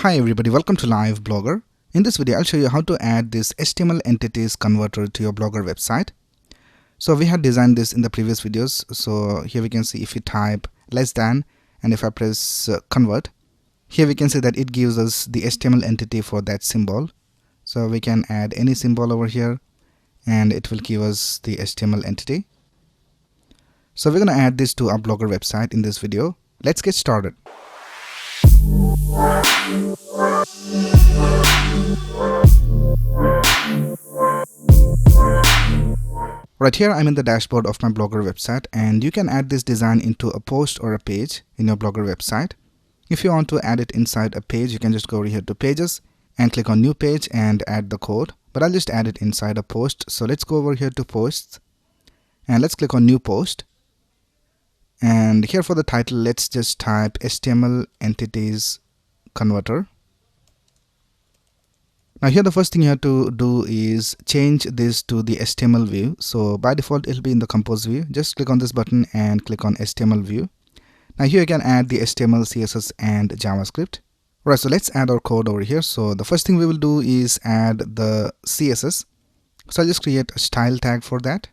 Hi everybody, welcome to Live Blogger. In this video, I'll show you how to add this HTML entities converter to your Blogger website. So we had designed this in the previous videos. So here we can see if you type less than and if I press convert, here we can see that it gives us the HTML entity for that symbol. So we can add any symbol over here and it will give us the HTML entity. So we're going to add this to our Blogger website in this video. Let's get started. Right here I'm in the dashboard of my Blogger website, and you can add this design into a post or a page in your Blogger website. If you want to add it inside a page, you can just go over here to pages and click on new page and add the code, but I'll just add it inside a post. So let's go over here to posts and let's click on new post, and here for the title let's just type HTML entities converter. Now here the first thing you have to do is change this to the HTML view. So by default it will be in the compose view. Just click on this button and click on HTML view. Now here you can add the HTML, CSS and JavaScript. Right, so let's add our code over here. So the first thing we will do is add the CSS. So I'll just create a style tag for that.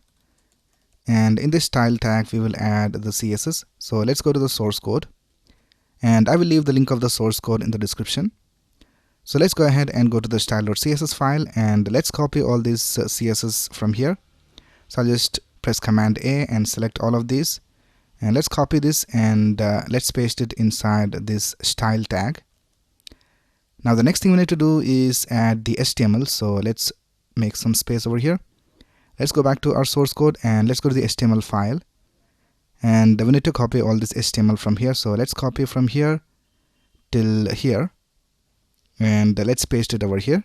And in this style tag we will add the CSS. So let's go to the source code. And I will leave the link of the source code in the description. So let's go ahead and go to the style.css file and let's copy all this CSS from here. So I'll just press Command A and select all of these, and let's copy this and let's paste it inside this style tag. Now the next thing we need to do is add the HTML. So let's make some space over here. Let's go back to our source code and let's go to the HTML file, and we need to copy all this HTML from here. So let's copy from here till here and let's paste it over here.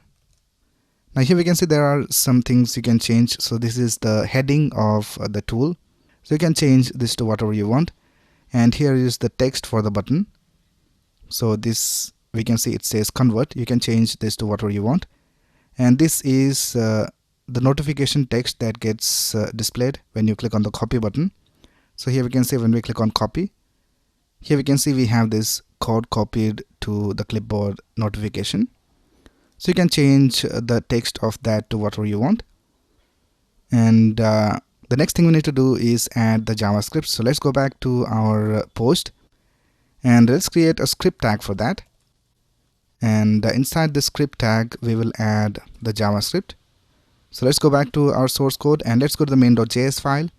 Now here we can see there are some things you can change. So this is the heading of the tool, so you can change this to whatever you want, and here is the text for the button. So this we can see it says convert. You can change this to whatever you want, and this is the notification text that gets displayed when you click on the copy button. So here we can see when we click on copy, here we can see we have this code copied to the clipboard notification. So you can change the text of that to whatever you want. And the next thing we need to do is add the JavaScript. So let's go back to our post and let's create a script tag for that. And inside the script tag we will add the JavaScript. So let's go back to our source code and let's go to the main.js file.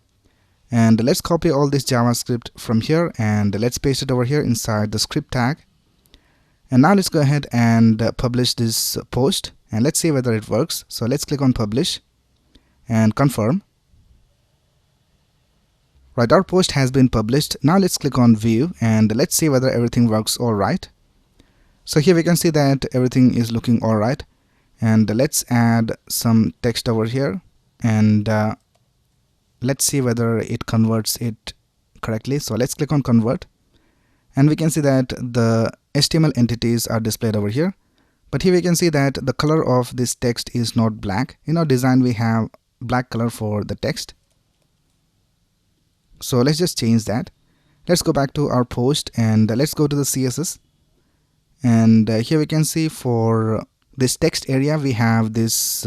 And let's copy all this JavaScript from here and let's paste it over here inside the script tag. And now let's go ahead and publish this post and let's see whether it works. So let's click on publish and confirm. Right, our post has been published. Now let's click on view and let's see whether everything works all right. So here we can see that everything is looking all right. And let's add some text over here and let's see whether it converts it correctly. So let's click on convert and we can see that the HTML entities are displayed over here, but here we can see that the color of this text is not black. In our design we have black color for the text, so let's just change that. Let's go back to our post and let's go to the CSS, and here we can see for this text area we have this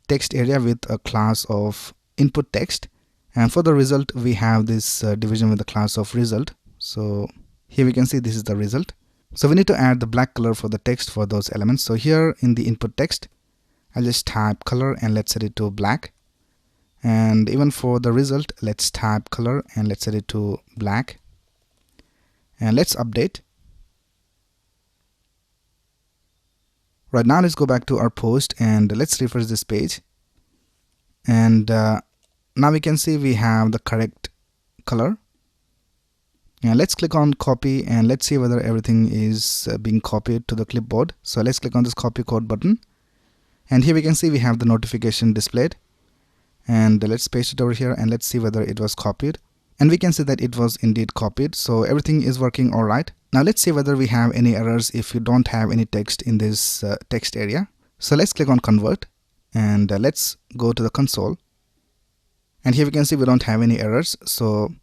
text area with a class of input text, and for the result we have this division with the class of result. So here we can see this is the result. So we need to add the black color for the text for those elements. So here in the input text I'll just type color and let's set it to black, and even for the result let's type color and let's set it to black, and let's update. Right, now let's go back to our post and let's refresh this page, and now we can see we have the correct color. And let's click on copy and let's see whether everything is being copied to the clipboard. So let's click on this copy code button, and here we can see we have the notification displayed, and let's paste it over here and let's see whether it was copied, and we can see that it was indeed copied. So everything is working all right. Now let's see whether we have any errors if you don't have any text in this text area. So let's click on convert and let's go to the console, and here we can see we don't have any errors. So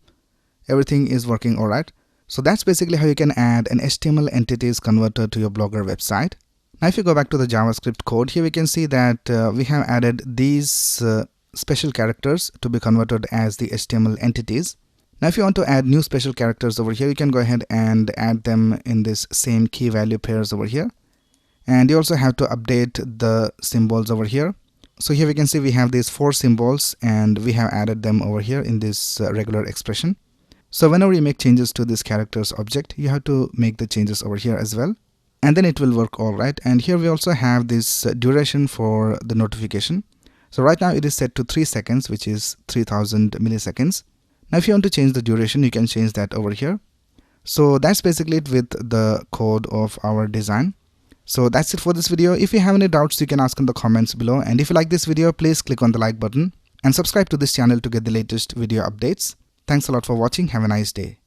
everything is working all right. So that's basically how you can add an HTML entities converter to your Blogger website. Now if you go back to the JavaScript code, here we can see that we have added these special characters to be converted as the HTML entities. Now if you want to add new special characters over here, you can go ahead and add them in this same key value pairs over here. And you also have to update the symbols over here. So here we can see we have these 4 symbols and we have added them over here in this regular expression. So whenever you make changes to this characters object, you have to make the changes over here as well. And then it will work all right. And here we also have this duration for the notification. So right now it is set to 3 seconds, which is 3000 milliseconds. Now if you want to change the duration, you can change that over here. So that's basically it with the code of our design. So that's it for this video. If you have any doubts, you can ask in the comments below. And if you like this video, please click on the like button and subscribe to this channel to get the latest video updates. Thanks a lot for watching. Have a nice day.